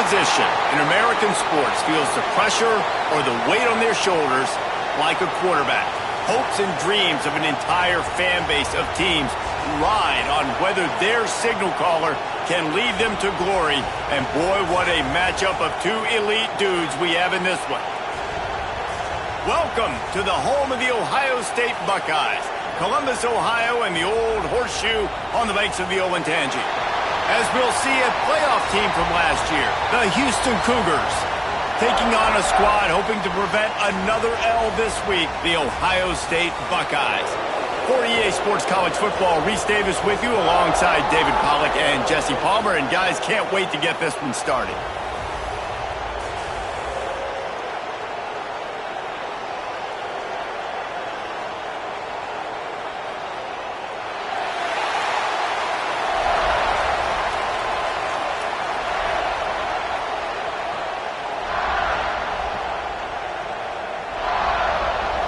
position in American sports feels the pressure or the weight on their shoulders like a quarterback? Hopes and dreams of an entire fan base of teams ride on whether their signal caller can lead them to glory. And boy, what a matchup of two elite dudes we have in this one. Welcome to the home of the Ohio State Buckeyes, Columbus, Ohio, and the old horseshoe on the banks of the Olentangy. As we'll see, a playoff team from last year, the Houston Cougars, taking on a squad hoping to prevent another L this week, the Ohio State Buckeyes. For EA Sports College Football, Reese Davis with you alongside David Pollack and Jesse Palmer. And guys, can't wait to get this one started.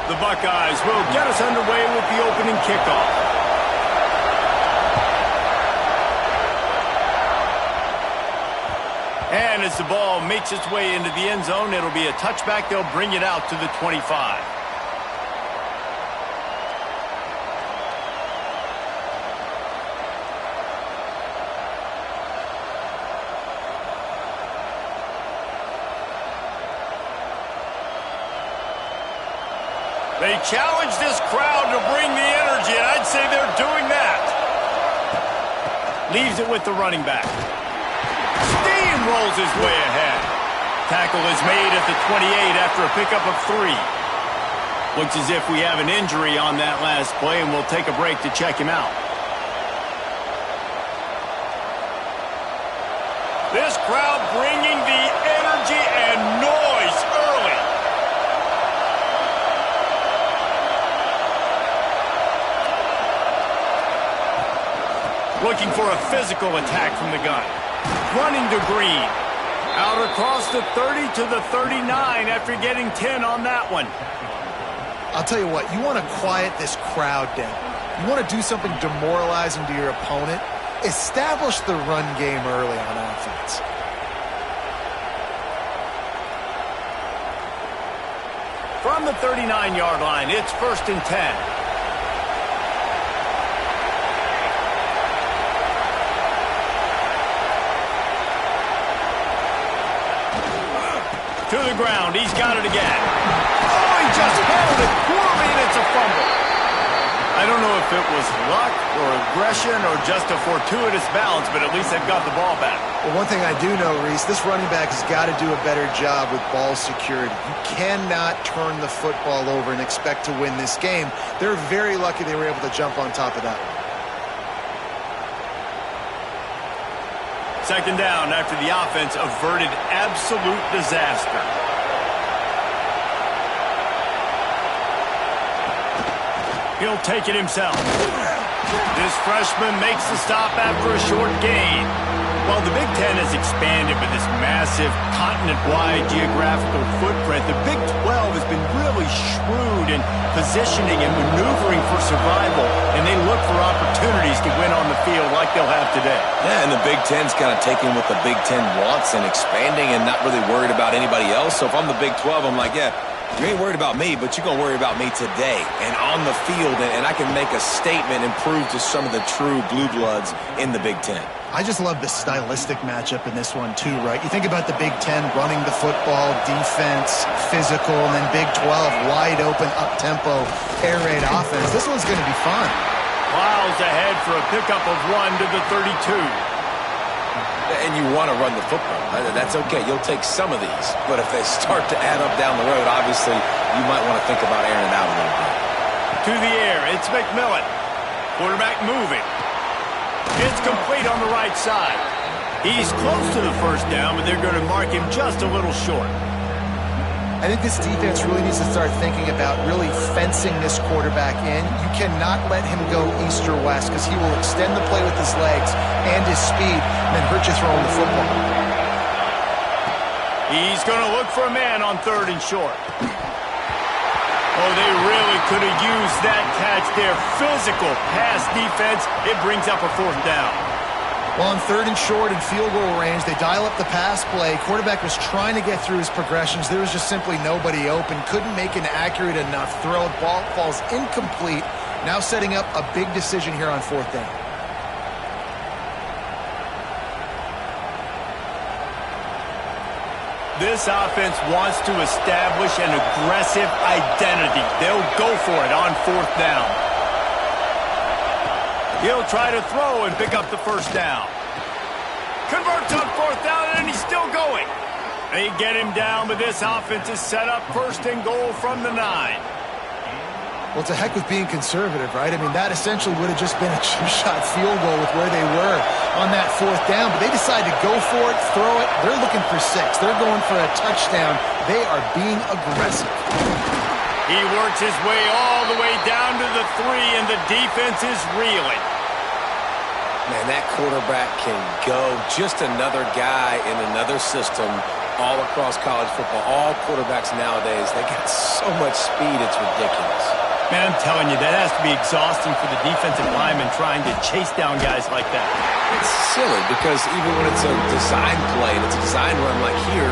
The Buckeyes will get us underway with the opening kickoff. And as the ball makes its way into the end zone, it'll be a touchback. They'll bring it out to the 25. They challenge this crowd to bring the energy, and I'd say they're doing that. Leaves it with the running back. Steamrolls his way ahead. Tackle is made at the 28 after a pickup of 3. Looks as if we have an injury on that last play, and we'll take a break to check him out. This crowd bringing the energy and noise early. Looking for a physical attack from the gun. Running to Green. Out across the 30 to the 39 after getting 10 on that one. I'll tell you what, you want to quiet this crowd down. You want to do something demoralizing to your opponent. Establish the run game early on offense. From the 39-yard line, it's 1st and 10. To the ground. He's got it again. Oh, he just held it poorly, and it's a fumble. I don't know if it was luck or aggression or just a fortuitous balance, but at least they've got the ball back. Well, one thing I do know, Reese, this running back has got to do a better job with ball security. You cannot turn the football over and expect to win this game. They're very lucky they were able to jump on top of that one. Second down after the offense averted absolute disaster. He'll take it himself. This freshman makes the stop after a short gain. While the Big Ten has expanded with this massive continent-wide geographical footprint, the Big 12 has been really shrewd in positioning and maneuvering for survival, and they look for opportunities to win on the field like they'll have today. Yeah, and the Big Ten's kind of taking what the Big Ten wants and expanding and not really worried about anybody else. So if I'm the Big 12, I'm like, yeah, you ain't worried about me, but you're going to worry about me today and on the field, and I can make a statement and prove to some of the true blue bloods in the Big Ten. I just love the stylistic matchup in this one too, right? You think about the Big Ten running the football, defense, physical, and then Big 12 wide open, up-tempo, air raid offense. This one's going to be fun. Plows ahead for a pickup of 1 to the 32. And you want to run the football. That's okay. You'll take some of these. But if they start to add up down the road, obviously, you might want to think about airing it out a little bit. To the air, it's McMillan. Quarterback moving. It's complete on the right side. He's close to the first down, but they're going to mark him just a little short. I think this defense really needs to start thinking about really fencing this quarterback in. You cannot let him go east or west because he will extend the play with his legs and his speed and then hurt you throwing the football. He's going to look for a man on 3rd and short. Oh, they really could have used that catch there. Physical pass defense. It brings up a 4th down. Well, on 3rd and short and field goal range, they dial up the pass play. Quarterback was trying to get through his progressions. There was just simply nobody open. Couldn't make an accurate enough throw. Ball falls incomplete. Now setting up a big decision here on 4th down. This offense wants to establish an aggressive identity. They'll go for it on 4th down. He'll try to throw and pick up the 1st down. Converts on 4th down, and he's still going. They get him down, but this offense is set up 1st and goal from the 9. Well, it's a heck with being conservative, right? I mean, that essentially would have just been a two-shot field goal with where they were on that 4th down, but they decided to go for it, throw it. They're looking for 6. They're going for a touchdown. They are being aggressive. He works his way all the way down to the 3, and the defense is reeling. Man, that quarterback can go. Just another guy in another system all across college football. All quarterbacks nowadays, they got so much speed, it's ridiculous. Man, I'm telling you, that has to be exhausting for the defensive lineman trying to chase down guys like that. It's silly because even when it's a design play and it's a design run like here,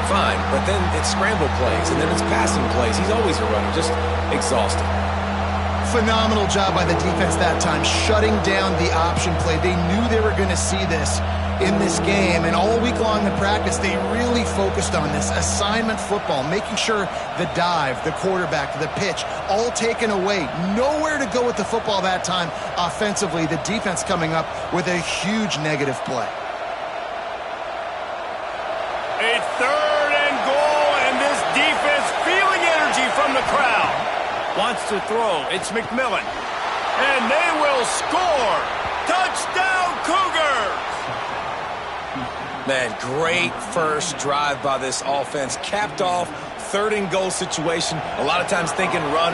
fine. But then it's scramble plays and then it's passing plays. He's always a runner, just exhausting. Phenomenal job by the defense that time, shutting down the option play. They knew they were going to see this in this game, and all week long in practice, they really focused on this assignment football, making sure the dive, the quarterback, the pitch, all taken away. Nowhere to go with the football that time offensively. The defense coming up with a huge negative play. A 3rd and goal, and this defense feeling energy from the crowd. Wants to throw. It's McMillan. And they will score. Touchdown, Cougars! Man, great first drive by this offense. Capped off, 3rd and goal situation. A lot of times thinking run.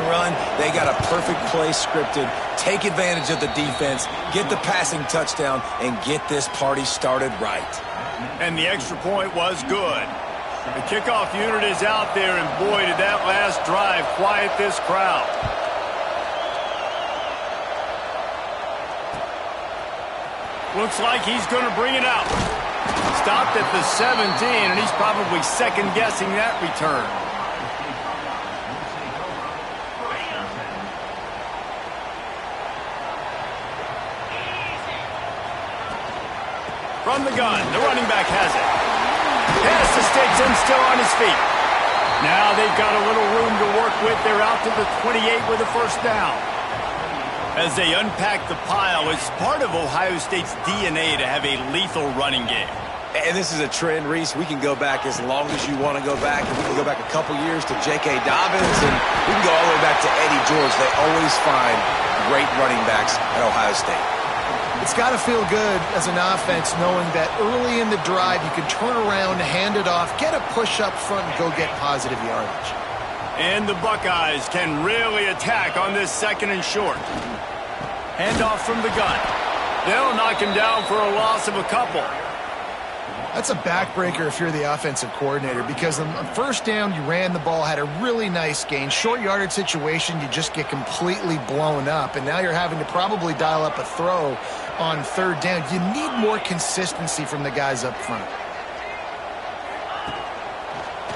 They got a perfect play scripted. Take advantage of the defense, get the passing touchdown, and get this party started right. And the extra point was good. The kickoff unit is out there, and boy, did that last drive quiet this crowd. Looks like he's going to bring it out. Stopped at the 17, and he's probably second-guessing that return. From the gun, the running back has it. Pass to Stetson, still on his feet. Now they've got a little room to work with. They're out to the 28 with a 1st down. As they unpack the pile, it's part of Ohio State's DNA to have a lethal running game. And this is a trend, Reese. We can go back as long as you want to go back. And we can go back a couple years to J.K. Dobbins, and we can go all the way back to Eddie George. They always find great running backs at Ohio State. It's got to feel good as an offense knowing that early in the drive you can turn around, hand it off, get a push up front, and go get positive yardage. And the Buckeyes can really attack on this 2nd and short. Handoff from the gun. They'll knock him down for a loss of a couple. That's a backbreaker if you're the offensive coordinator, because on 1st down, you ran the ball, had a really nice gain. Short yardage situation, you just get completely blown up, and now you're having to probably dial up a throw on 3rd down. You need more consistency from the guys up front.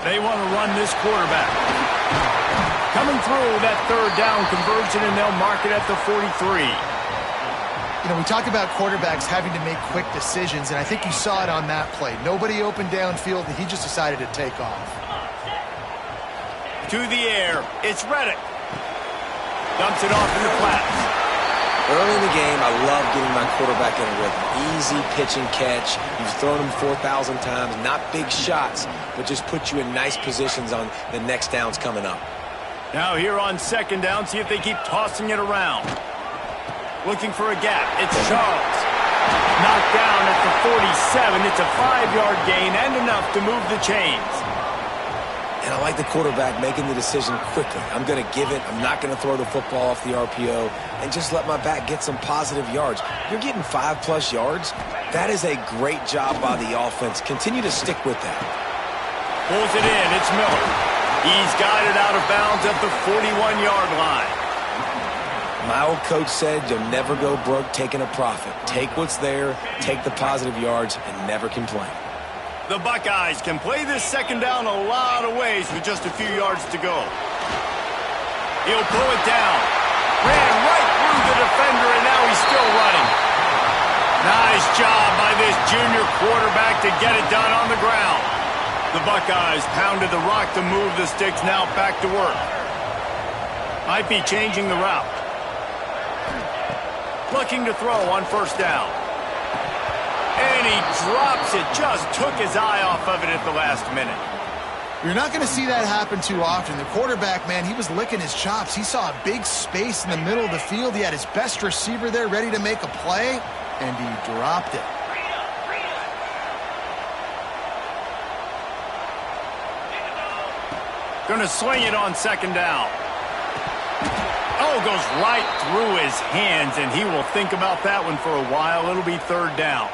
They want to run this quarterback. Coming through that 3rd down conversion, and they'll mark it at the 43. You know, we talk about quarterbacks having to make quick decisions, and I think you saw it on that play. Nobody open downfield, and he just decided to take off. To the air, it's Reddick. Dumps it off in the flats. Early in the game, I love getting my quarterback in a rhythm. Easy pitch and catch. You've thrown him 4,000 times. Not big shots, but just put you in nice positions on the next downs coming up. Now here on 2nd down, see if they keep tossing it around. Looking for a gap. It's Charles. Knocked down at the 47. It's a 5-yard gain and enough to move the chains. And I like the quarterback making the decision quickly. I'm going to give it. I'm not going to throw the football off the RPO and just let my back get some positive yards. You're getting 5+ yards. That is a great job by the offense. Continue to stick with that. Pulls it in. It's Miller. He's got it out of bounds at the 41-yard line. My old coach said you'll never go broke taking a profit. Take what's there, take the positive yards, and never complain. The Buckeyes can play this second down a lot of ways with just a few yards to go. He'll pull it down. Ran right through the defender, and now he's still running. Nice job by this junior quarterback to get it done on the ground. The Buckeyes pounded the rock to move the sticks, now back to work. Might be changing the route. Looking to throw on first down. And he drops it. Just took his eye off of it at the last minute. You're not going to see that happen too often. The quarterback, man, he was licking his chops. He saw a big space in the middle of the field. He had his best receiver there ready to make a play, and he dropped it. Going to swing it on second down. Oh, goes right through his hands, and he will think about that one for a while. It'll be third down.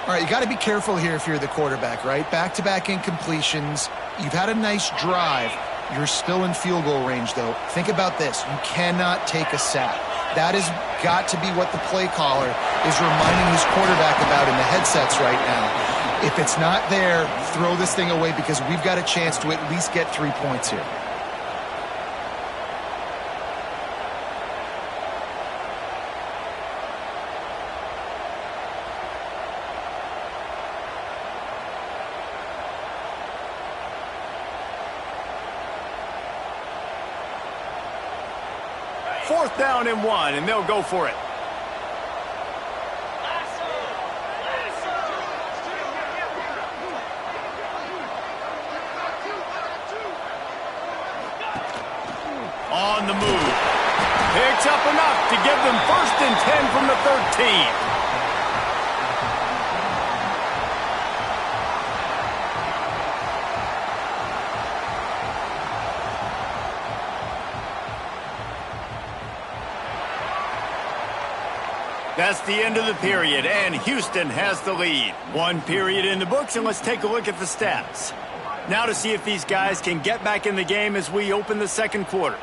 All right, you got to be careful here if you're the quarterback, right? Back-to-back incompletions. You've had a nice drive. You're still in field goal range, though. Think about this. You cannot take a sack. That has got to be what the play caller is reminding his quarterback about in the headsets right now. If it's not there, throw this thing away because we've got a chance to at least get 3 points here. Fourth down and 1, and they'll go for it. On the move. Picks up enough to give them 1st and 10 from the 13. That's the end of the period, and Houston has the lead. 1 period in the books, and let's take a look at the stats. Now to see if these guys can get back in the game as we open the second quarter.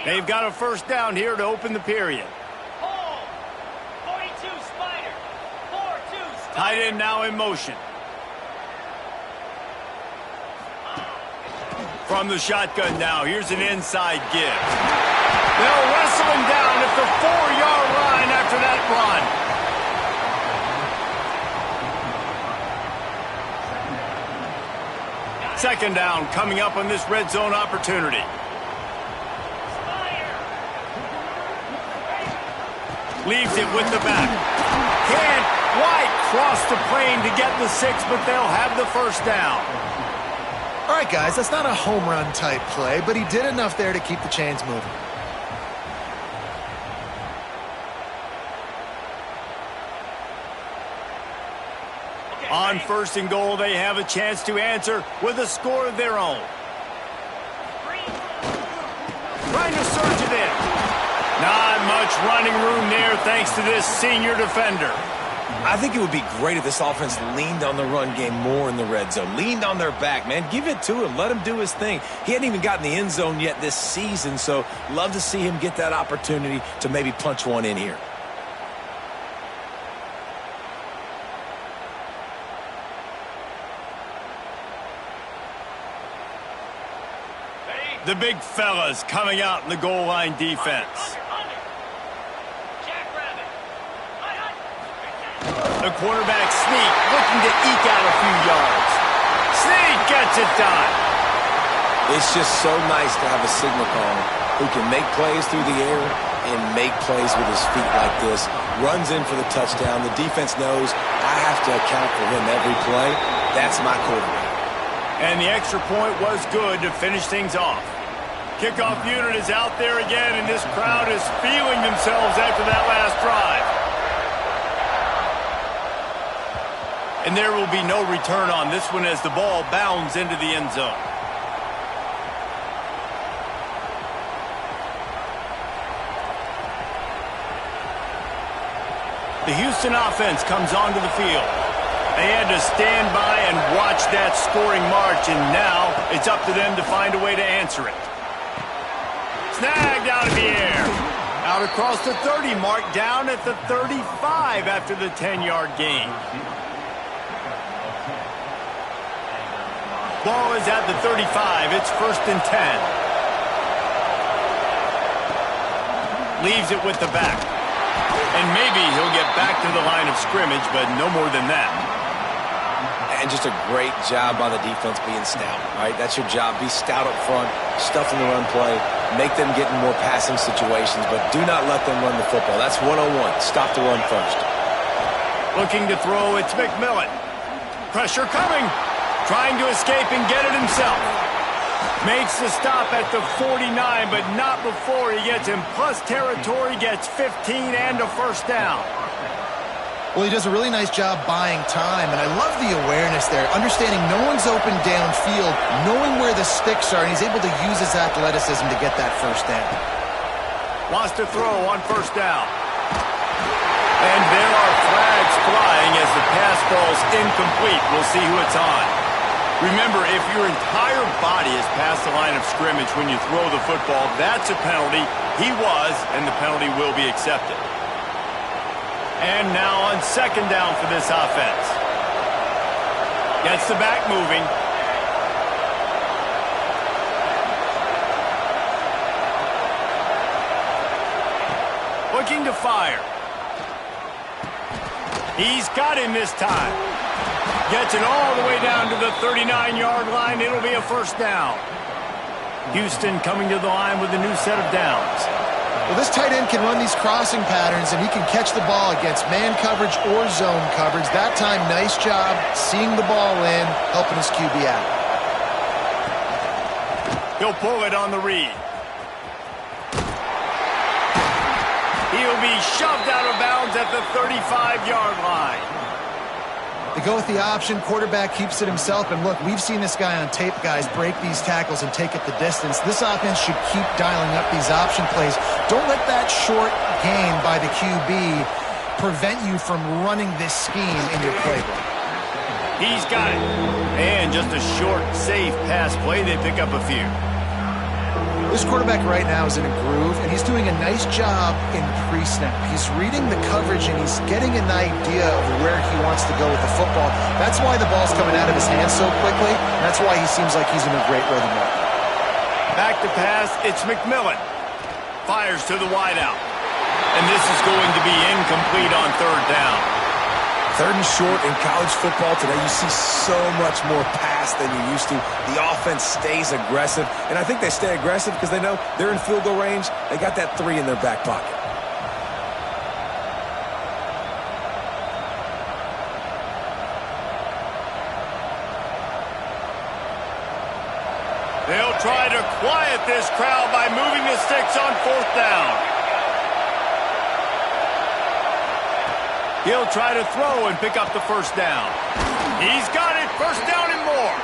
They've got a first down here to open the period. 42 Spider. 4-2 Spider. Tight end now in motion. From the shotgun now, here's an inside give. They'll wrestle him down at the 4-yard line after that run. Second down coming up on this red zone opportunity. Leaves it with the back. Can't quite cross the plane to get the 6, but they'll have the first down. All right, guys, that's not a home run type play, but he did enough there to keep the chains moving. On 1st and goal, they have a chance to answer with a score of their own. Trying to surge it in. Not much running room there thanks to this senior defender. I think it would be great if this offense leaned on the run game more in the red zone. Leaned on their back, man. Give it to him. Let him do his thing. He hadn't even gotten the end zone yet this season, so love to see him get that opportunity to maybe punch one in here. The big fellas coming out in the goal line defense. The quarterback sneak, looking to eke out a few yards. Sneak gets it done. It's just so nice to have a signal caller who can make plays through the air and make plays with his feet like this. Runs in for the touchdown. The defense knows I have to account for him every play. That's my quarterback. And the extra point was good to finish things off. Kickoff unit is out there again, and this crowd is feeling themselves after that last drive. And there will be no return on this one as the ball bounds into the end zone. The Houston offense comes onto the field. They had to stand by and watch that scoring march, and now it's up to them to find a way to answer it. Snagged out of the air. Out across the 30 mark, down at the 35 after the 10-yard gain. Ball is at the 35. It's 1st and 10. Leaves it with the back. And maybe he'll get back to the line of scrimmage, but no more than that. And just a great job by the defense being stout. All right, that's your job. Be stout up front, stuff in the run play, make them get in more passing situations, but do not let them run the football. That's 101. Stop the run first. Looking to throw, it's McMillan. Pressure coming. Trying to escape and get it himself. Makes the stop at the 49, but not before he gets in plus territory, gets 15 and a 1st down. Well, he does a really nice job buying time, and I love the awareness there, understanding no one's open downfield, knowing where the sticks are, and he's able to use his athleticism to get that 1st down. Wants to throw on 1st down. And there are flags flying as the pass ball's incomplete. We'll see who it's on. Remember, if your entire body is past the line of scrimmage when you throw the football, that's a penalty. He was, and the penalty will be accepted. And now on 2nd down for this offense. Gets the back moving. Looking to fire. He's got him this time. Gets it all the way down to the 39-yard line. It'll be a 1st down. Houston coming to the line with a new set of downs. Well, this tight end can run these crossing patterns, and he can catch the ball against man coverage or zone coverage. That time, nice job seeing the ball in, helping his QB out. He'll pull it on the read. He'll be shoved out of bounds at the 35-yard line. They go with the option. Quarterback keeps it himself. And look, we've seen this guy on tape, guys, break these tackles and take it the distance. This offense should keep dialing up these option plays. Don't let that short gain by the QB prevent you from running this scheme in your playbook. He's got it. And just a short, safe pass play. They pick up a few. This quarterback right now is in a groove, and he's doing a nice job in pre-snap. He's reading the coverage, and he's getting an idea of where he wants to go with the football. That's why the ball's coming out of his hands so quickly, and that's why he seems like he's in a great rhythm right now. Back to pass, it's McMillan. Fires to the wideout. And this is going to be incomplete on 3rd down. 3rd and short in college football today, you see so much more pass than you used to. The offense stays aggressive, and I think they stay aggressive because they know they're in field goal range. They got that 3 in their back pocket. They'll try to quiet this crowd by moving the sticks on 4th down. He'll try to throw and pick up the 1st down. He's got it, 1st down and more.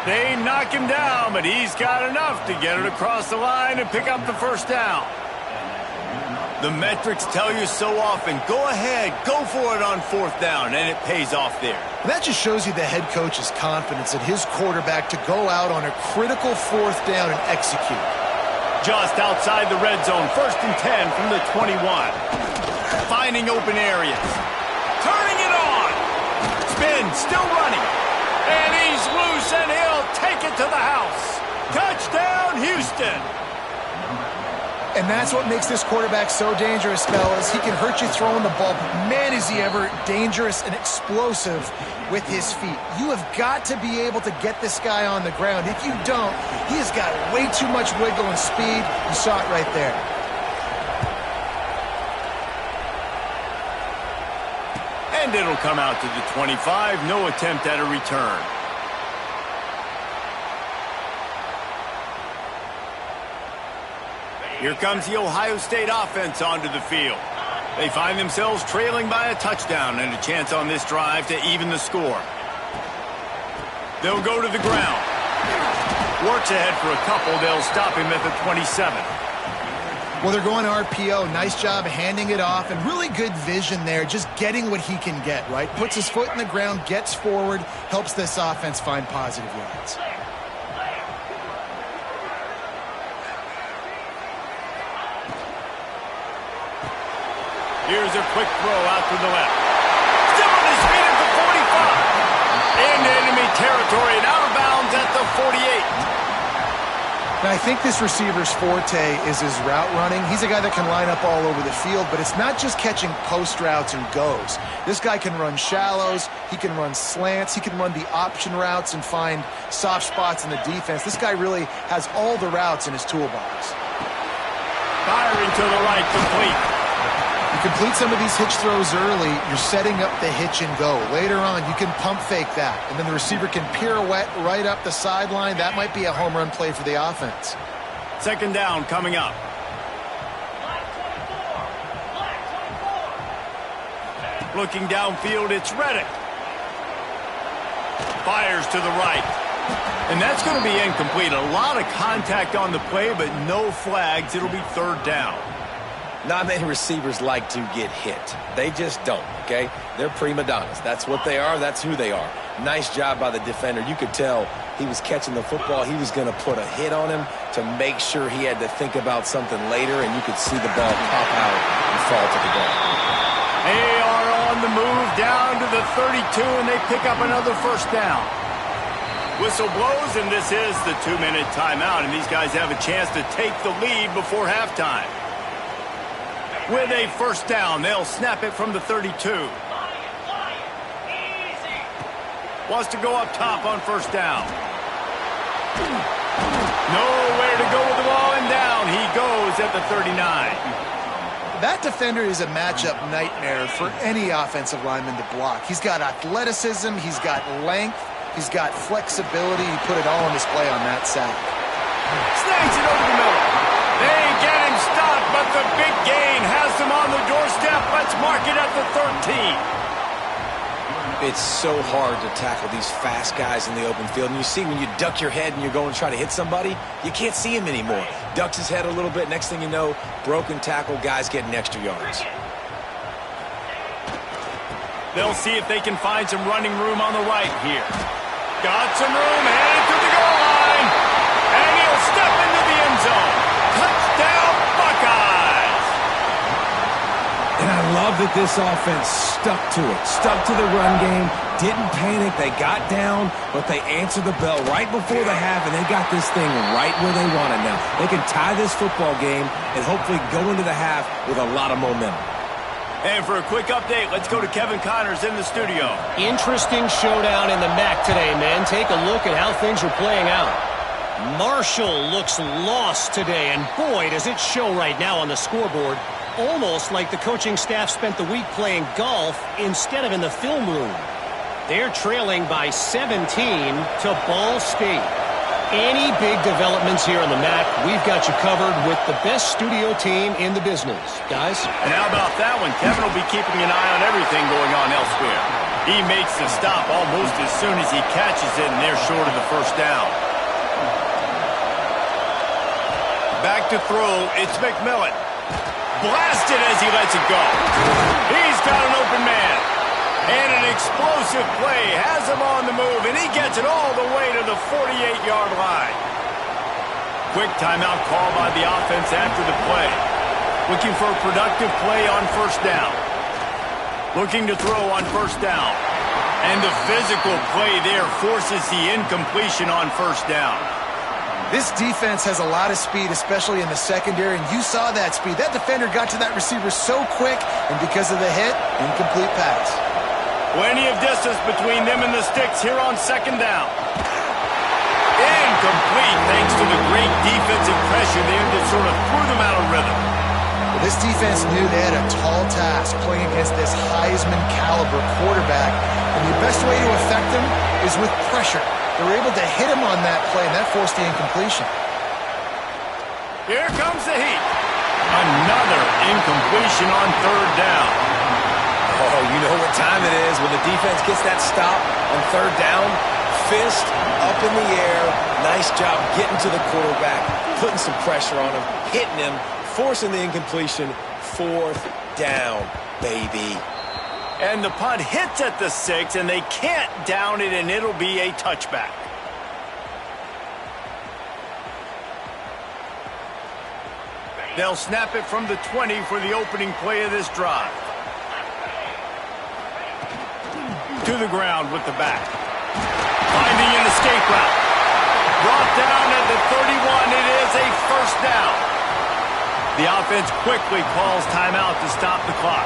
They knock him down, but he's got enough to get it across the line and pick up the 1st down. The metrics tell you so often, go ahead, go for it on 4th down, and it pays off there. And that just shows you the head coach's confidence in his quarterback to go out on a critical 4th down and execute. Just outside the red zone, 1st and 10 from the 21. Finding open areas. Turning it on. Spin, still running. And he's loose, and he'll take it to the house. Touchdown, Houston. And that's what makes this quarterback so dangerous, fellas. He can hurt you throwing the ball, but man, is he ever dangerous and explosive with his feet. You have got to be able to get this guy on the ground. If you don't, he has got way too much wiggle and speed. You saw it right there. And it'll come out to the 25. No attempt at a return. Here comes the Ohio State offense onto the field. They find themselves trailing by a touchdown and a chance on this drive to even the score. They'll go to the ground. Works ahead for a couple. They'll stop him at the 27. Well, they're going RPO. Nice job handing it off, and really good vision there, just getting what he can get, right? Puts his foot in the ground, gets forward, helps this offense find positive yards. Here's a quick throw out to the left. Still on his feet at the 45. Into enemy territory and out of bounds at the 48. Now, I think this receiver's forte is his route running. He's a guy that can line up all over the field, but it's not just catching post routes and goes. This guy can run shallows, he can run slants, he can run the option routes and find soft spots in the defense. This guy really has all the routes in his toolbox. Firing to the right, complete. You complete some of these hitch throws early, you're setting up the hitch and go. Later on, you can pump fake that, and then the receiver can pirouette right up the sideline. That might be a home run play for the offense. Second down coming up. Looking downfield, it's Reddick. Fires to the right. And that's going to be incomplete. A lot of contact on the play, but no flags. It'll be third down. Not many receivers like to get hit. They just don't, okay? They're prima donnas. That's what they are. That's who they are. Nice job by the defender. You could tell he was catching the football. He was going to put a hit on him to make sure he had to think about something later, and you could see the ball pop out and fall to the ground. They are on the move down to the 32, and they pick up another first down. Whistle blows, and this is the 2-minute timeout, and these guys have a chance to take the lead before halftime. With a first down, they'll snap it from the 32. Wants to go up top on first down. Nowhere to go with the ball, and down he goes at the 39. That defender is a matchup nightmare for any offensive lineman to block. He's got athleticism, he's got length, he's got flexibility. He put it all on display on that sack. Snags it over the middle. They get him stopped, but the big gain has them on the doorstep. Let's mark it at the 13. It's so hard to tackle these fast guys in the open field. And you see when you duck your head and you're going to try to hit somebody, you can't see him anymore. Ducks his head a little bit. Next thing you know, broken tackle, guys getting extra yards. They'll see if they can find some running room on the right here. Got some room, headed to the goal line. And he'll step into the end zone. Touchdown, Buckeyes! And I love that this offense stuck to it, stuck to the run game, didn't panic. They got down, but they answered the bell right before the half, and they got this thing right where they want it now. They can tie this football game and hopefully go into the half with a lot of momentum. And for a quick update, let's go to Kevin Connors in the studio. Interesting showdown in the MAC today, man. Take a look at how things are playing out. Marshall looks lost today, and boy, does it show right now on the scoreboard. Almost like the coaching staff spent the week playing golf instead of in the film room. They're trailing by 17 to Ball State. Any big developments here in the MAC, we've got you covered with the best studio team in the business. Guys? And how about that one? Kevin will be keeping an eye on everything going on elsewhere. He makes the stop almost as soon as he catches it, and they're short of the first down. Back to throw, it's McMillan. Blasted as he lets it go. He's got an open man. And an explosive play has him on the move, and he gets it all the way to the 48-yard line. Quick timeout call by the offense after the play. Looking for a productive play on first down. Looking to throw on first down. And the physical play there forces the incompletion on first down. This defense has a lot of speed, especially in the secondary, and you saw that speed. That defender got to that receiver so quick, and because of the hit, incomplete pass. Plenty of distance between them and the sticks here on second down. Incomplete thanks to the great defensive pressure there that sort of threw them out of rhythm. Well, this defense knew they had a tall task playing against this Heisman caliber quarterback, and the best way to affect him is with pressure. They were able to hit him on that play, and that forced the incompletion. Here comes the heat. Another incompletion on third down. Oh, you know what time it is when the defense gets that stop on third down. Fist up in the air. Nice job getting to the quarterback, putting some pressure on him, hitting him, forcing the incompletion. 4th down, baby. And the punt hits at the 6, and they can't down it, and it'll be a touchback. They'll snap it from the 20 for the opening play of this drive. To the ground with the back. Finding an escape route. Brought down at the 31. It is a first down. The offense quickly calls timeout to stop the clock.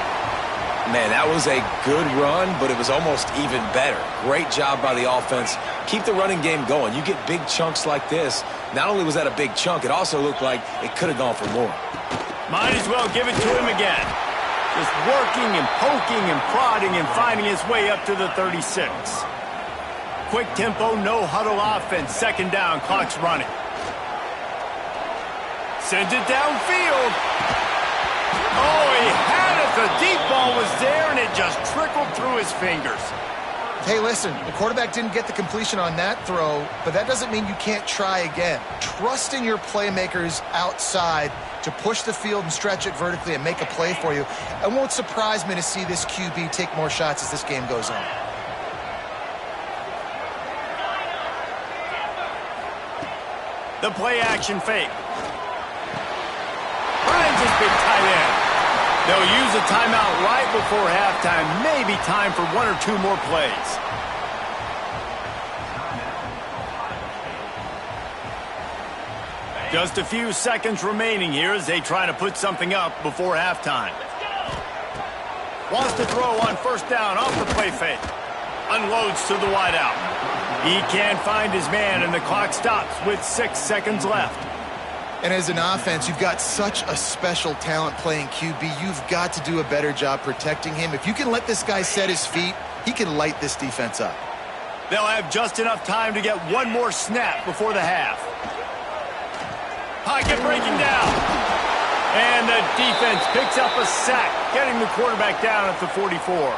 Man, that was a good run, but it was almost even better. Great job by the offense. Keep the running game going. You get big chunks like this. Not only was that a big chunk, it also looked like it could have gone for more. Might as well give it to him again. Just working and poking and prodding and finding his way up to the 36. Quick tempo, no huddle offense. 2nd down, clock's running. Sends it downfield. Oh, he had it. The deep ball was there, and it just trickled through his fingers. Hey, listen, the quarterback didn't get the completion on that throw, but that doesn't mean you can't try again. Trust in your playmakers outside to push the field and stretch it vertically and make a play for you. It won't surprise me to see this QB take more shots as this game goes on. The play-action fake. Finds his big tight end. They'll use a timeout right before halftime. Maybe time for 1 or 2 more plays. Just a few seconds remaining here as they try to put something up before halftime. Wants to throw on 1st down off the play fake. Unloads to the wideout. He can't find his man, and the clock stops with 6 seconds left. And as an offense, you've got such a special talent playing QB. You've got to do a better job protecting him. If you can let this guy set his feet, he can light this defense up. They'll have just enough time to get 1 more snap before the half. Pocket breaking down. And the defense picks up a sack, getting the quarterback down at the 44.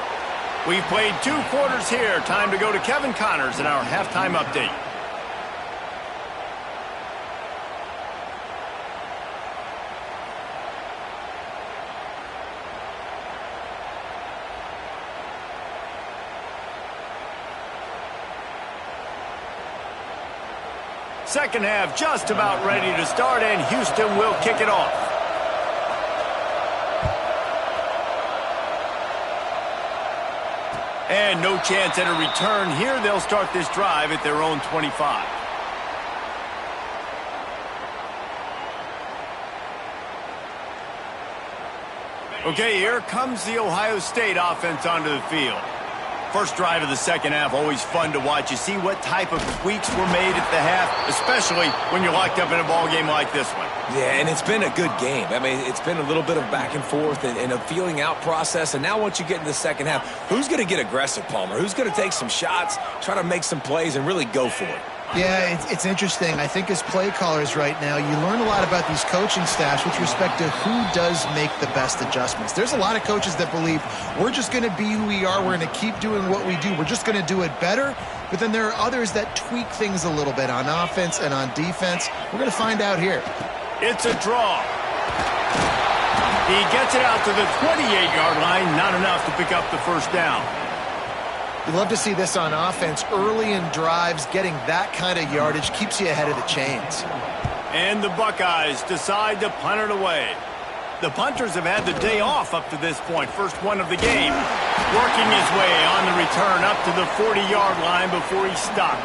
We've played 2 quarters here. Time to go to Kevin Connors in our halftime update. Second half just about ready to start, and Houston will kick it off. And no chance at a return here. They'll start this drive at their own 25. Okay, here comes the Ohio State offense onto the field. First drive of the second half, always fun to watch. You see what type of tweaks were made at the half, especially when you're locked up in a ball game like this one. Yeah, and it's been a good game. I mean, it's been a little bit of back and forth and a feeling out process. And now once you get in the second half, who's going to get aggressive, Palmer? Who's going to take some shots, try to make some plays, and really go for it? Yeah, it's interesting. I think as play callers right now, you learn a lot about these coaching staffs with respect to who does make the best adjustments. There's a lot of coaches that believe we're just going to be who we are. We're going to keep doing what we do. We're just going to do it better. But then there are others that tweak things a little bit on offense and on defense. We're going to find out here. It's a draw. He gets it out to the 28-yard line. Not enough to pick up the first down. You love to see this on offense. Early in drives, getting that kind of yardage keeps you ahead of the chains. And the Buckeyes decide to punt it away. The punters have had the day off up to this point. First one of the game. Working his way on the return up to the 40-yard line before he stopped.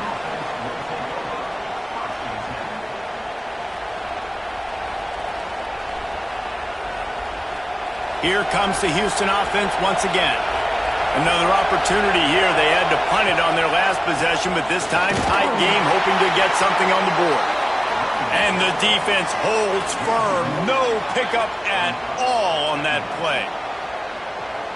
Here comes the Houston offense once again. Another opportunity here. They had to punt it on their last possession, but this time tight game, hoping to get something on the board. And the defense holds firm. No pickup at all on that play.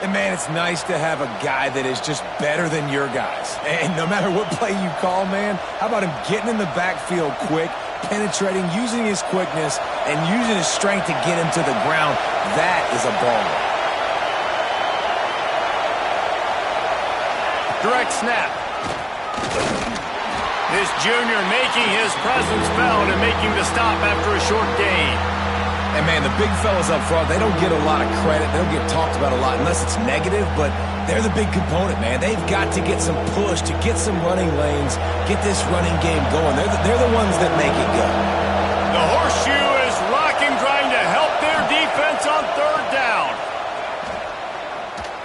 And, man, it's nice to have a guy that is just better than your guys. And no matter what play you call, man, how about him getting in the backfield quick, penetrating, using his quickness, and using his strength to get him to the ground? That is a baller. Direct snap. This junior making his presence felt and making the stop after a short gain. And, man, the big fellas up front, they don't get a lot of credit. They don't get talked about a lot unless it's negative, but they're the big component, man. They've got to get some push, to get some running lanes, get this running game going. They're the ones that make it go. The horseshoe is rocking, trying to help their defense on third down.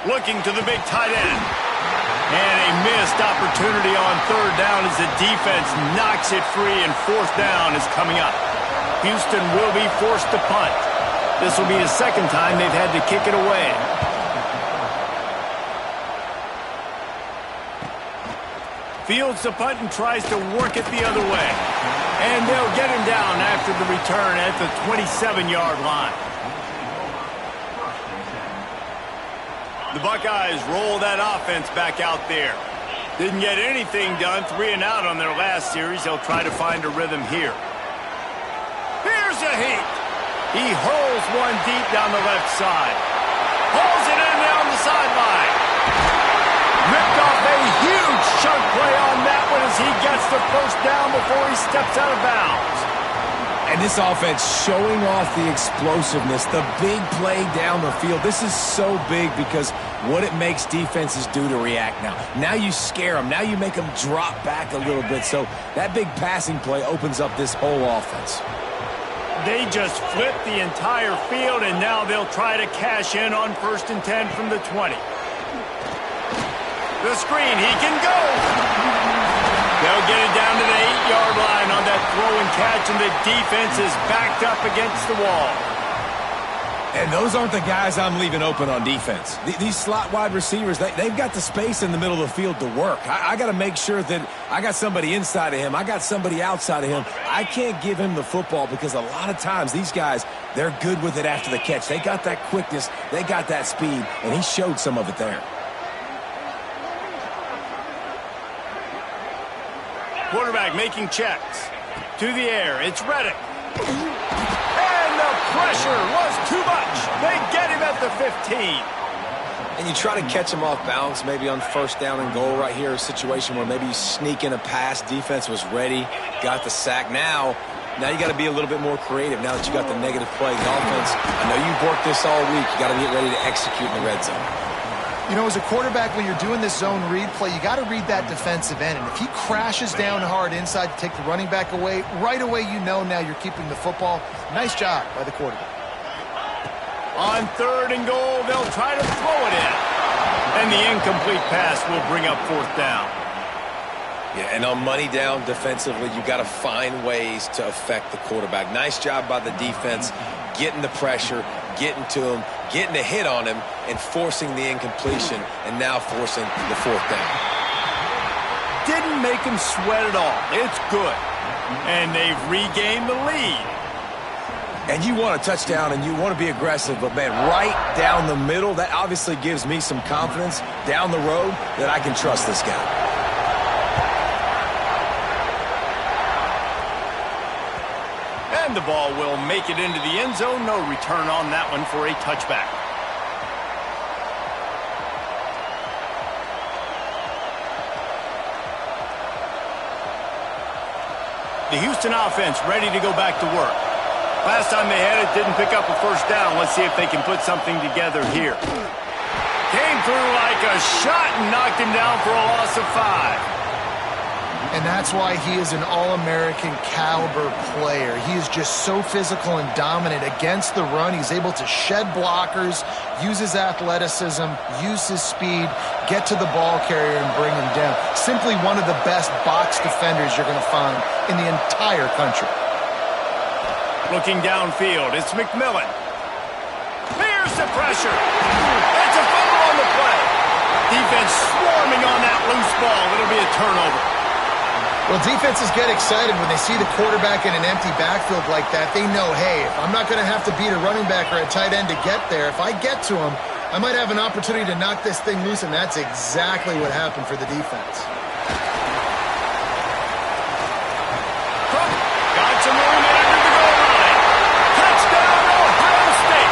Looking to the big tight end. And a missed opportunity on third down as the defense knocks it free, and fourth down is coming up. Houston will be forced to punt. This will be the second time they've had to kick it away. Fields the punt and tries to work it the other way. And they'll get him down after the return at the 27-yard line. The Buckeyes roll that offense back out there. Didn't get anything done, 3 and out on their last series. They'll try to find a rhythm here. Here's a heat. He hurls one deep down the left side. Pulls it in down the sideline. Ripped off a huge chunk play on that one as he gets the first down before he steps out of bounds. And this offense showing off the explosiveness, the big play down the field. This is so big because what it makes defenses do to react now. Now you scare them. Now you make them drop back a little bit. So that big passing play opens up this whole offense. They just flipped the entire field, and now they'll try to cash in on 1st and 10 from the 20. The screen, he can go. They'll get it down to the 8-yard line on that throw and catch, and the defense is backed up against the wall. And those aren't the guys I'm leaving open on defense. These slot wide receivers, they've got the space in the middle of the field to work. I got to make sure that I got somebody inside of him. I got somebody outside of him. I can't give him the football because a lot of times these guys, they're good with it after the catch. They got that quickness. They got that speed, and he showed some of it there. Quarterback making checks. To the air, it's Reddick. And the pressure was too much. They get him at the 15. And you try to catch him off balance, maybe on 1st down and goal right here, a situation where maybe you sneak in a pass. Defense was ready, got the sack. Now you got to be a little bit more creative now that you got the negative play. The offense, I know you've worked this all week. You got to get ready to execute in the red zone. You know, as a quarterback, when you're doing this zone read play, you got to read that defensive end. And if he crashes down hard inside to take the running back away, right away you know now you're keeping the football. Nice job by the quarterback. On 3rd and goal, they'll try to throw it in. And the incomplete pass will bring up 4th down. Yeah, and on money down defensively, you got to find ways to affect the quarterback. Nice job by the defense, getting the pressure, getting to him, getting a hit on him, and forcing the incompletion, and now forcing the 4th down. Didn't make him sweat at all. It's good. And they've regained the lead. And you want a touchdown, and you want to be aggressive, but, man, right down the middle, that obviously gives me some confidence down the road that I can trust this guy. And the ball will make it into the end zone. No return on that one for a touchback. The Houston offense ready to go back to work. Last time they had it, didn't pick up a 1st down. Let's see if they can put something together here. Came through like a shot and knocked him down for a loss of 5. And that's why he is an All-American caliber player. He is just so physical and dominant against the run. He's able to shed blockers, use his athleticism, use his speed, get to the ball carrier and bring him down. Simply one of the best box defenders you're going to find in the entire country. Looking downfield, it's McMillan. Here's the pressure. It's a fumble on the play. Defense swarming on that loose ball. It'll be a turnover. Well, defenses get excited when they see the quarterback in an empty backfield like that. They know, hey, if I'm not going to have to beat a running back or a tight end to get there, if I get to him, I might have an opportunity to knock this thing loose, and that's exactly what happened for the defense. Got some room under the goal line. Touchdown, Ohio State.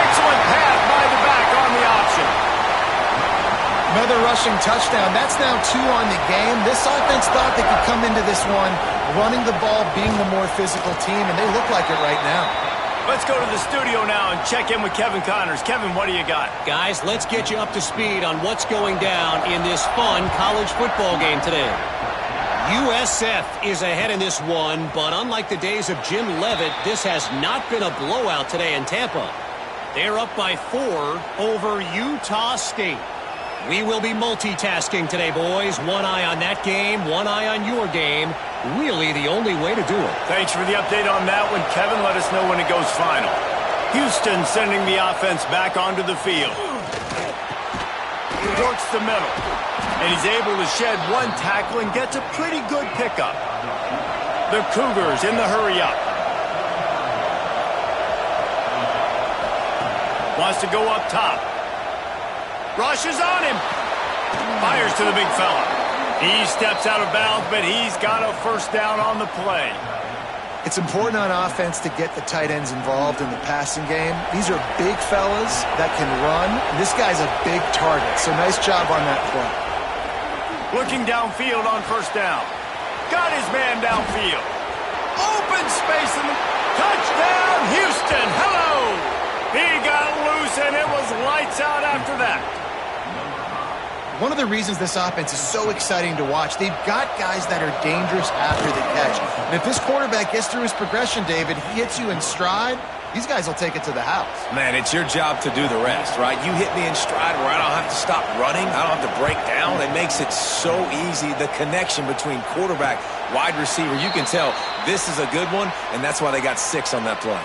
Excellent pass by the back on the option. Another rushing touchdown. That's now 2 on the game. This offense thought they could come into this one running the ball, being the more physical team, and they look like it right now. Let's go to the studio now and check in with Kevin Connors. Kevin, what do you got? Guys, let's get you up to speed on what's going down in this fun college football game today. USF is ahead in this one, but unlike the days of Jim Leavitt, this has not been a blowout today in Tampa. They're up by 4 over Utah State. We will be multitasking today, boys. One eye on that game, one eye on your game. Really the only way to do it. Thanks for the update on that one, Kevin. Let us know when it goes final. Houston sending the offense back onto the field. He works the middle. And he's able to shed one tackle and gets a pretty good pickup. The Cougars in the hurry-up. Wants to go up top. Rushes on him. Fires to the big fella. He steps out of bounds, but he's got a first down on the play. It's important on offense to get the tight ends involved in the passing game. These are big fellas that can run. This guy's a big target, so nice job on that play. Looking downfield on first down. Got his man downfield. Open space in the touchdown, Houston. Hello. He got loose, and it was lights out after that. One of the reasons this offense is so exciting to watch, they've got guys that are dangerous after the catch. And if this quarterback gets through his progression, David, he hits you in stride, these guys will take it to the house. Man, it's your job to do the rest, right? You hit me in stride where I don't have to stop running. I don't have to break down. It makes it so easy. The connection between quarterback, wide receiver, you can tell this is a good one, and that's why they got 6 on that play.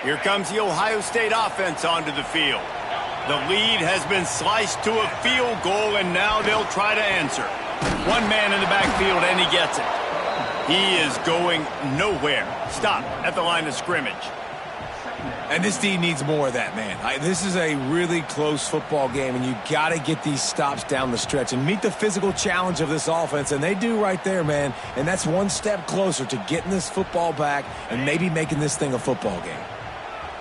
Here comes the Ohio State offense onto the field. The lead has been sliced to a field goal, and now they'll try to answer. One man in the backfield, and he gets it. He is going nowhere. Stop at the line of scrimmage. And this D needs more of that, man. This is a really close football game, and you got to get these stops down the stretch and meet the physical challenge of this offense, and they do right there, man. And that's one step closer to getting this football back and maybe making this thing a football game.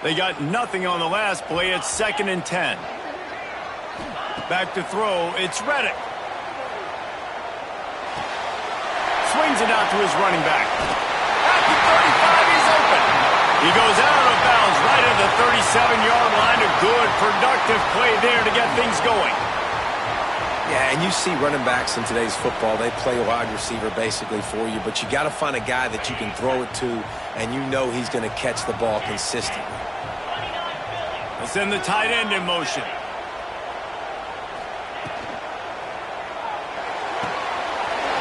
They got nothing on the last play. It's 2nd and 10. Back to throw. It's Reddick. Swings it out to his running back. At the 35, he's open. He goes out of bounds right at the 37-yard line. A good, productive play there to get things going. Yeah, and you see running backs in today's football, they play wide receiver basically for you, but you got to find a guy that you can throw it to, and you know he's going to catch the ball consistently. Let's send the tight end in motion.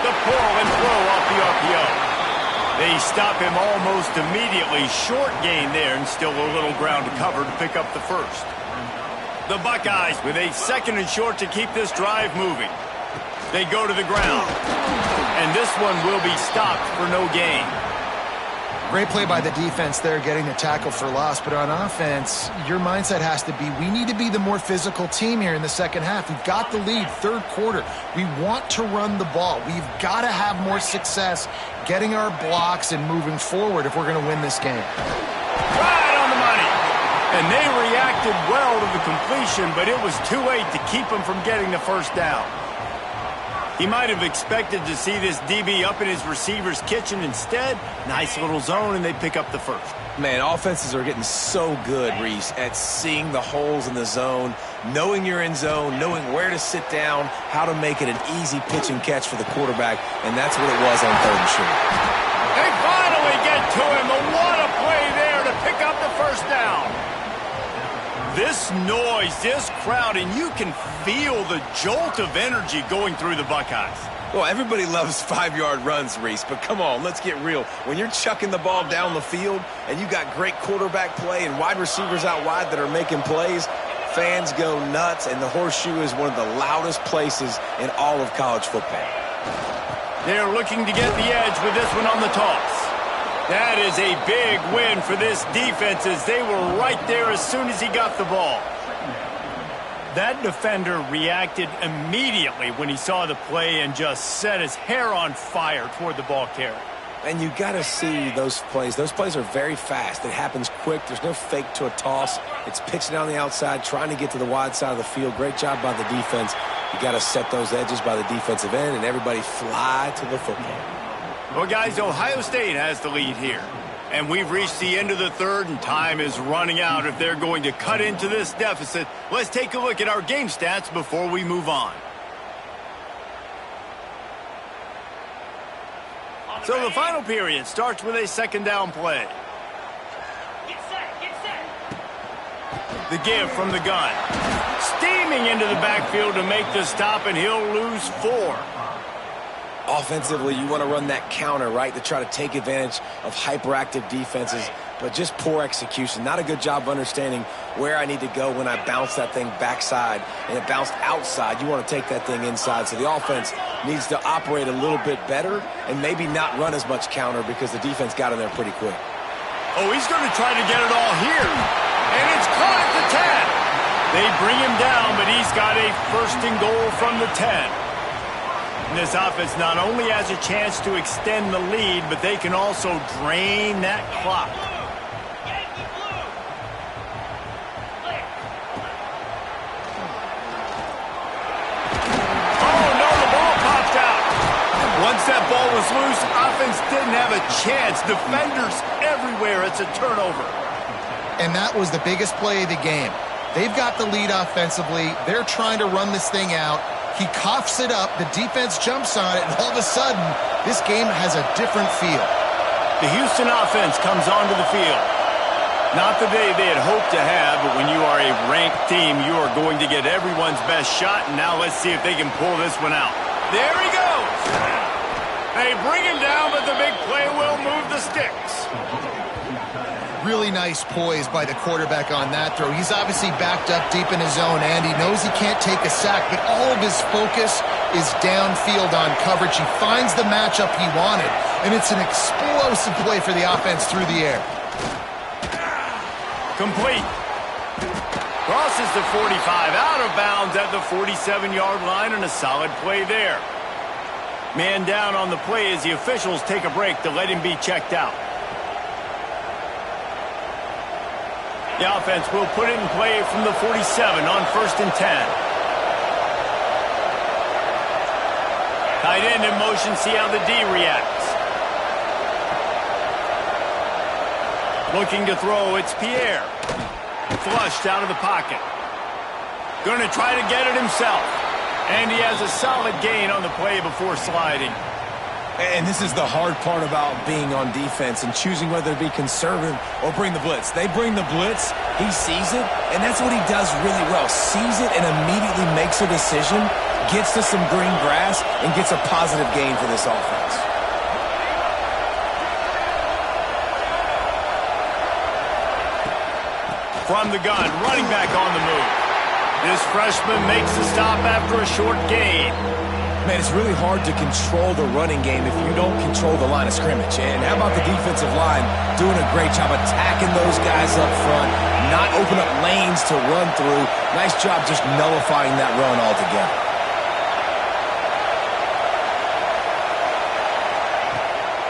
The pull and throw off the RPO. They stop him almost immediately. Short gain there, and still a little ground to cover to pick up the first. The Buckeyes with a 2nd and short to keep this drive moving. They go to the ground. And this one will be stopped for no gain. Great play by the defense there, getting the tackle for loss. But on offense, your mindset has to be, we need to be the more physical team here in the second half. We've got the lead, 3rd quarter. We want to run the ball. We've got to have more success getting our blocks and moving forward if we're going to win this game. Right on the money. And they reacted well to the completion, but it was too late to keep them from getting the first down. He might have expected to see this DB up in his receiver's kitchen. Instead, nice little zone, and they pick up the first. Man, offenses are getting so good, Reese, at seeing the holes in the zone, knowing you're in zone, knowing where to sit down, how to make it an easy pitch and catch for the quarterback, and that's what it was on 3rd and short. They finally get to him, and what a play there to pick up the first down. This noise, this crowd, and you can feel the jolt of energy going through the Buckeyes. Well, everybody loves 5-yard runs, Reese, but come on, let's get real. When you're chucking the ball down the field and you got great quarterback play and wide receivers out wide that are making plays, fans go nuts, and the Horseshoe is one of the loudest places in all of college football. They're looking to get the edge with this one on the toss. That is a big win for this defense as they were right there as soon as he got the ball. That defender reacted immediately when he saw the play and just set his hair on fire toward the ball carrier. And you got to see those plays. Those plays are very fast. It happens quick. There's no fake to a toss. It's pitching down the outside, trying to get to the wide side of the field. Great job by the defense. You got to set those edges by the defensive end and everybody fly to the football. Well, guys, Ohio State has the lead here. And we've reached the end of the third, and time is running out if they're going to cut into this deficit. Let's take a look at our game stats before we move on. So the final period starts with a second down play. Get set, get set. The give from the gun. Steaming into the backfield to make the stop, and he'll lose 4. Offensively, you want to run that counter, right, to try to take advantage of hyperactive defenses, but just poor execution. Not a good job of understanding where I need to go when I bounce that thing backside, and it bounced outside. You want to take that thing inside. So the offense needs to operate a little bit better and maybe not run as much counter because the defense got in there pretty quick. Oh, he's going to try to get it all here. And it's caught at the 10. They bring him down, but he's got a first and goal from the 10. And this offense not only has a chance to extend the lead, but they can also drain that clock. Yankee blue. Clear. Oh, no, the ball popped out. Once that ball was loose, offense didn't have a chance. Defenders everywhere. It's a turnover. And that was the biggest play of the game. They've got the lead offensively. They're trying to run this thing out. He coughs it up. The defense jumps on it. And all of a sudden, this game has a different feel. The Houston offense comes onto the field. Not the day they had hoped to have, but when you are a ranked team, you are going to get everyone's best shot. And now let's see if they can pull this one out. There he goes. They bring him down, but the big play will move the sticks. Really nice poise by the quarterback on that throw. He's obviously backed up deep in his zone, and he knows he can't take a sack, but all of his focus is downfield on coverage. He finds the matchup he wanted, and it's an explosive play for the offense through the air. Complete. Crosses the 45, out of bounds at the 47-yard line, and a solid play there. Man down on the play as the officials take a break to let him be checked out. The offense will put it in play from the 47 on 1st and 10. Tight end in motion, see how the D reacts. Looking to throw, it's Pierre. Flushed out of the pocket. Going to try to get it himself. And he has a solid gain on the play before sliding. And this is the hard part about being on defense and choosing whether to be conservative or bring the blitz. They bring the blitz, he sees it, and that's what he does really well. Sees it and immediately makes a decision, gets to some green grass, and gets a positive gain for this offense. From the gun, running back on the move. This freshman makes the stop after a short gain. Man, it's really hard to control the running game if you don't control the line of scrimmage. And how about the defensive line doing a great job attacking those guys up front, not open up lanes to run through. Nice job just nullifying that run altogether.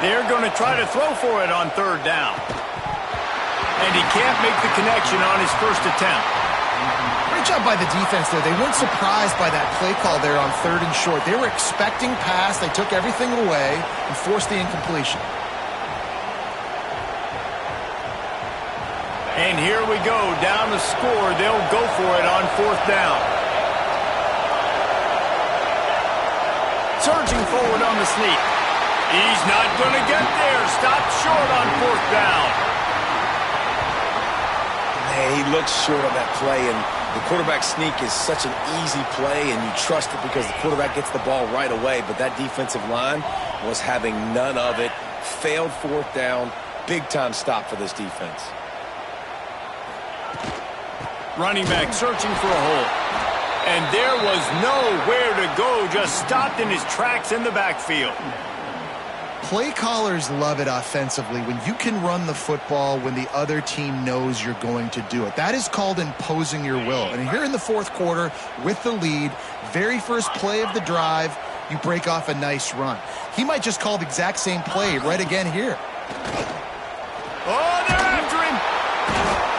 They're going to try to throw for it on 3rd down. And he can't make the connection on his first attempt. Great job by the defense there. They weren't surprised by that play call there on 3rd and short. They were expecting pass. They took everything away and forced the incompletion. And here we go, down the score. They'll go for it on 4th down. Surging forward on the sneak. He's not going to get there. Stopped short on 4th down. Man, he looks short on that play, and the quarterback sneak is such an easy play, and you trust it because the quarterback gets the ball right away, but that defensive line was having none of it. Failed 4th down. Big-time stop for this defense. Running back searching for a hole. And there was nowhere to go, just stopped in his tracks in the backfield. Play callers love it offensively when you can run the football when the other team knows you're going to do it. That is called imposing your will. And here in the 4th quarter with the lead, very first play of the drive, you break off a nice run. He might just call the exact same play right again here. Oh, they're after him.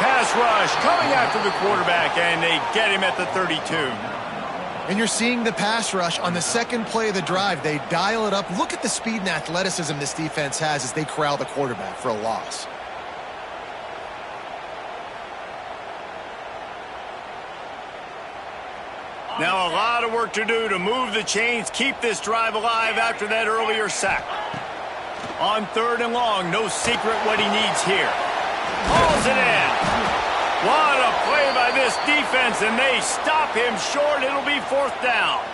Pass rush coming after the quarterback, and they get him at the 32. And you're seeing the pass rush on the second play of the drive. They dial it up. Look at the speed and athleticism this defense has as they corral the quarterback for a loss. Now a lot of work to do to move the chains, keep this drive alive after that earlier sack. On 3rd and long, no secret what he needs here. Hauls it in. What a play by this defense, and they stop him short. It'll be 4th down.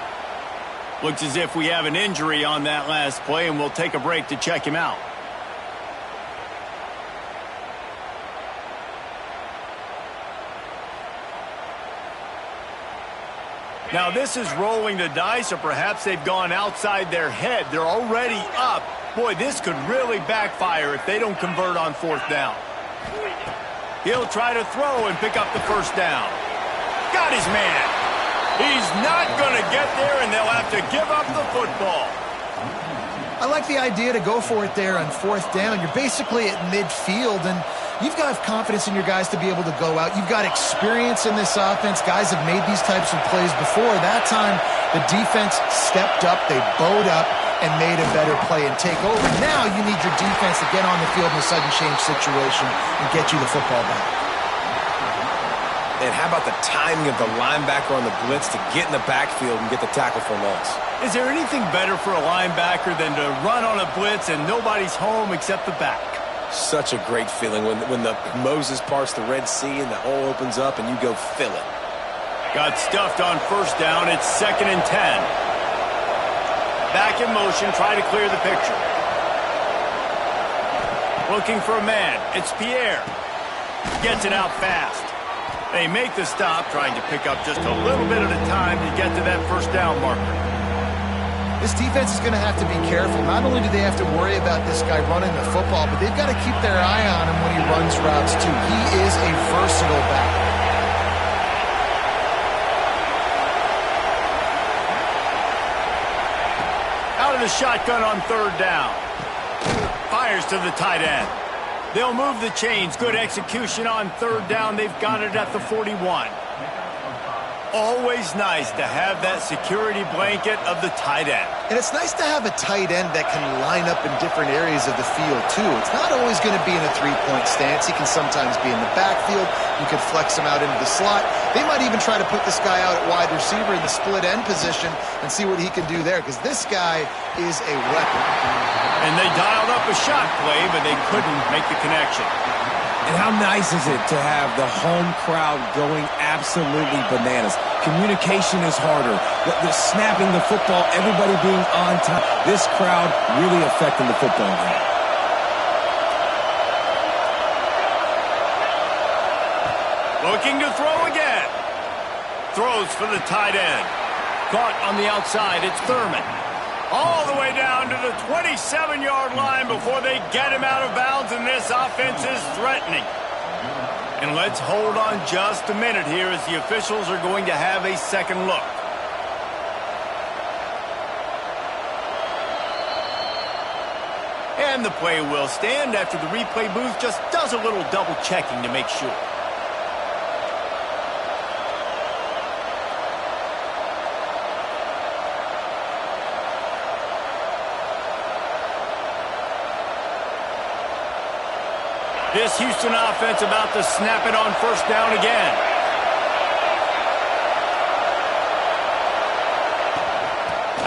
Looks as if we have an injury on that last play, and we'll take a break to check him out. Now this is rolling the dice, or perhaps they've gone outside their head. They're already up. Boy, this could really backfire if they don't convert on 4th down. He'll try to throw and pick up the 1st down. Got his man. He's not going to get there, and they'll have to give up the football. I like the idea to go for it there on 4th down. You're basically at midfield, and you've got to have confidence in your guys to be able to go out. You've got experience in this offense. Guys have made these types of plays before. That time, the defense stepped up. They bowed up and made a better play and take over. Now you need your defense to get on the field in a sudden change situation and get you the football back. And how about the timing of the linebacker on the blitz to get in the backfield and get the tackle for loss? Is there anything better for a linebacker than to run on a blitz and nobody's home except the back? Such a great feeling when the Moses parts the Red Sea and the hole opens up and you go fill it. Got stuffed on 1st down. It's 2nd and 10. Back in motion, try to clear the picture. Looking for a man. It's Pierre. Gets it out fast. They make the stop, trying to pick up just a little bit at a time to get to that 1st down marker. This defense is going to have to be careful. Not only do they have to worry about this guy running the football, but they've got to keep their eye on him when he runs routes too. He is a versatile back. Out of the shotgun on 3rd down. Fires to the tight end. They'll move the chains. Good execution on 3rd down. They've got it at the 41. Always nice to have that security blanket of the tight end. And it's nice to have a tight end that can line up in different areas of the field, too. It's not always going to be in a three-point stance. He can sometimes be in the backfield. You could flex him out into the slot. They might even try to put this guy out at wide receiver in the split end position and see what he can do there, because this guy is a weapon. And they dialed up a shot play, but they couldn't make the connection. And how nice is it to have the home crowd going absolutely bananas? Communication is harder. The snapping the football, everybody being on time. This crowd really affecting the football game. Looking to throw again. Throws for the tight end. Caught on the outside. It's Thurman. All the way down to the 27-yard line before they get him out of bounds, and this offense is threatening. And let's hold on just a minute here as the officials are going to have a second look. And the play will stand after the replay booth just does a little double checking to make sure. This Houston offense about to snap it on 1st down again.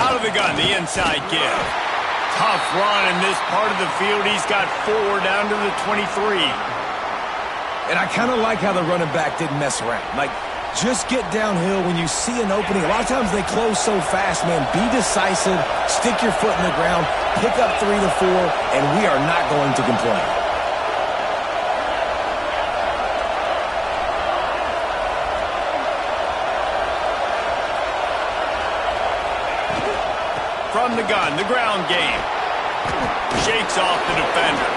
Out of the gun, the inside give. Tough run in this part of the field. He's got 4 down to the 23. And I kind of like how the running back didn't mess around. Like, just get downhill when you see an opening. A lot of times they close so fast, man. Be decisive, stick your foot in the ground, pick up 3 to 4, and we are not going to complain. From the gun, the ground game. Shakes off the defender.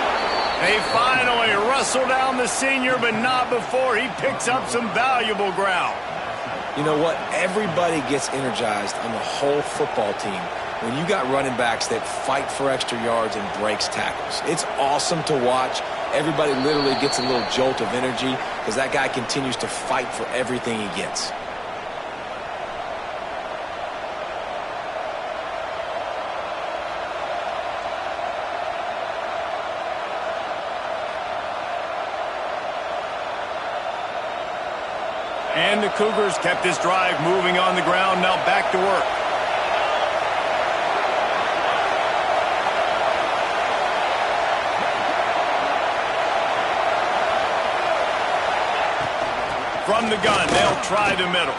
They finally wrestle down the senior, but not before he picks up some valuable ground. You know what? Everybody gets energized on the whole football team when you got running backs that fight for extra yards and breaks tackles. It's awesome to watch. Everybody literally gets a little jolt of energy because that guy continues to fight for everything he gets. And the Cougars kept this drive moving on the ground. Now back to work. From the gun, they'll try the middle.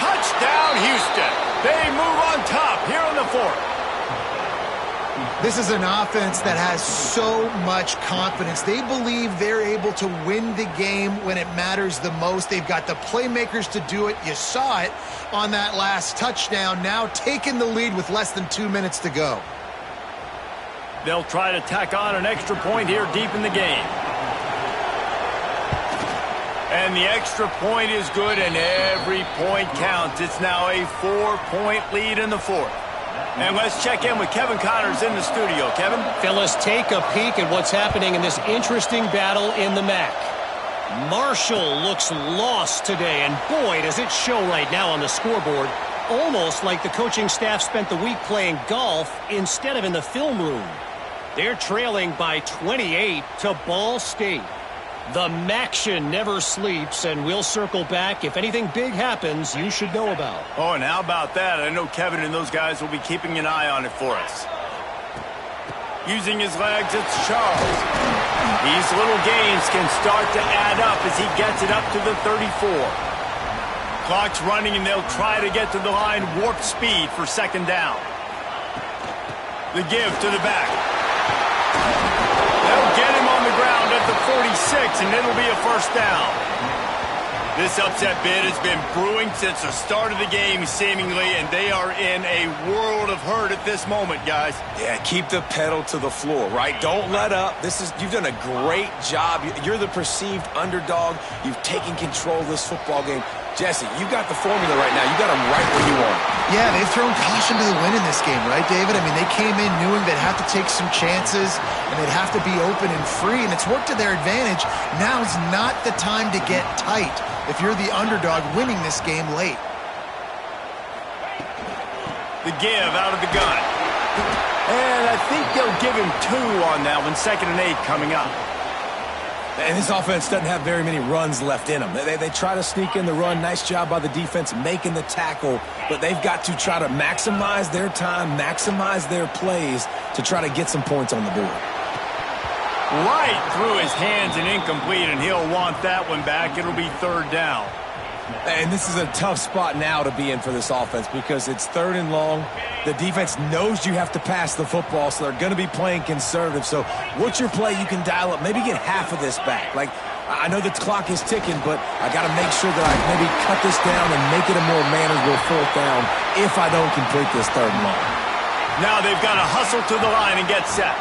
Touchdown, Houston. They move on top here in the fourth. This is an offense that has so much confidence. They believe they're able to win the game when it matters the most. They've got the playmakers to do it. You saw it on that last touchdown. Now taking the lead with less than 2 minutes to go. They'll try to tack on an extra point here deep in the game. And the extra point is good, and every point counts. It's now a 4-point lead in the fourth. And let's check in with Kevin Connors in the studio. Kevin? Fellas, take a peek at what's happening in this interesting battle in the MAC. Marshall looks lost today, and boy, does it show right now on the scoreboard. Almost like the coaching staff spent the week playing golf instead of in the film room. They're trailing by 28 to Ball State. The MACtion never sleeps, and we'll circle back. If anything big happens, you should know about. Oh, and how about that? I know Kevin and those guys will be keeping an eye on it for us. Using his legs, it's Charles. These little gains can start to add up as he gets it up to the 34. Clock's running, and they'll try to get to the line warp speed for second down. The give to the back. They'll get him on the ground at the 46, and it'll be a first down. This upset bid has been brewing since the start of the game, seemingly, and they are in a world of hurt at this moment, guys. Yeah, keep the pedal to the floor, right? Don't let up. You've done a great job. You're the perceived underdog. You've taken control of this football game. Jesse, you got the formula right now. You got them right where you want. Yeah, they've thrown caution to the wind in this game, right, David? I mean, they came in knowing they'd have to take some chances and they'd have to be open and free, and it's worked to their advantage. Now's not the time to get tight if you're the underdog winning this game late. The give out of the gun. And I think they'll give him 2 on that one. 2nd and 8 coming up. And this offense doesn't have very many runs left in them. They try to sneak in the run. Nice job by the defense making the tackle. But they've got to try to maximize their time, maximize their plays to try to get some points on the board. Right through his hands and incomplete, and he'll want that one back. It'll be 3rd down. And this is a tough spot now to be in for this offense because it's 3rd and long. The defense knows you have to pass the football, so they're going to be playing conservative. So what's your play you can dial up? Maybe get half of this back. Like, I know the clock is ticking, but I got to make sure that I maybe cut this down and make it a more manageable 4th down if I don't complete this 3rd and long. Now they've got to hustle to the line and get set.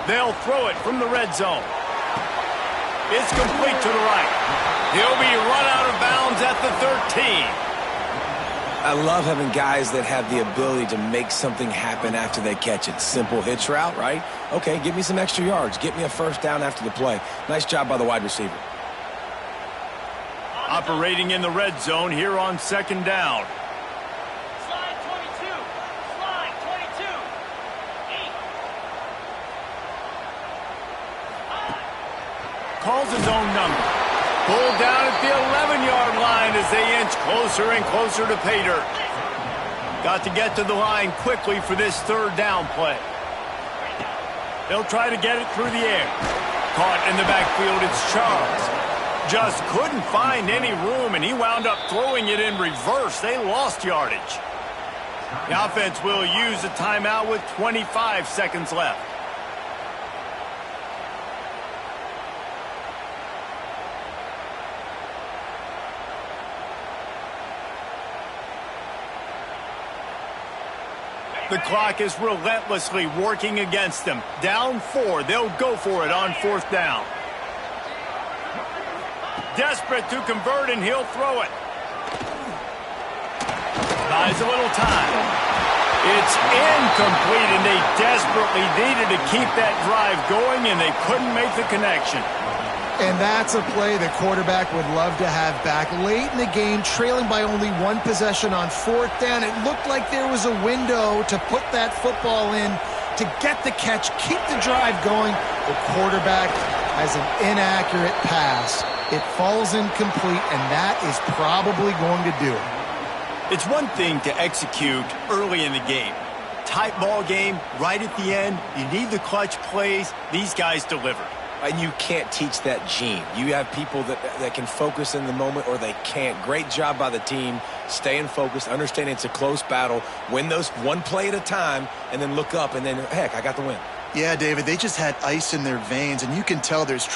They'll throw it from the red zone. It's complete to the right. He'll be run out of bounds at the 13. I love having guys that have the ability to make something happen after they catch it. Simple hitch route, right? Okay, give me some extra yards. Get me a 1st down after the play. Nice job by the wide receiver. Operating in the red zone here on 2nd down. Slide 22. Slide 22. 8. Calls his own number. Pulled down at the 11-yard line as they inch closer and closer to pay dirt. Got to get to the line quickly for this 3rd down play. They'll try to get it through the air. Caught in the backfield, it's Charles. Just couldn't find any room, and he wound up throwing it in reverse. They lost yardage. The offense will use a timeout with 25 seconds left. The clock is relentlessly working against them. Down 4. They'll go for it on 4th down. Desperate to convert, and he'll throw it. Buys a little time. It's incomplete, and they desperately needed to keep that drive going, and they couldn't make the connection. And that's a play the quarterback would love to have back. Late in the game, trailing by only 1 possession on 4th down, it looked like there was a window to put that football in, to get the catch, keep the drive going. The quarterback has an inaccurate pass It falls incomplete, and that is probably going to do it. It's one thing to execute early in the game. Tight ball game, right at the end, you need the clutch plays. These guys deliver. And you can't teach that gene. You have people that can focus in the moment or they can't. Great job by the team, staying focused, understanding it's a close battle, win those one play at a time, and then look up, and then, heck, I got the win. Yeah, David, they just had ice in their veins, and you can tell there's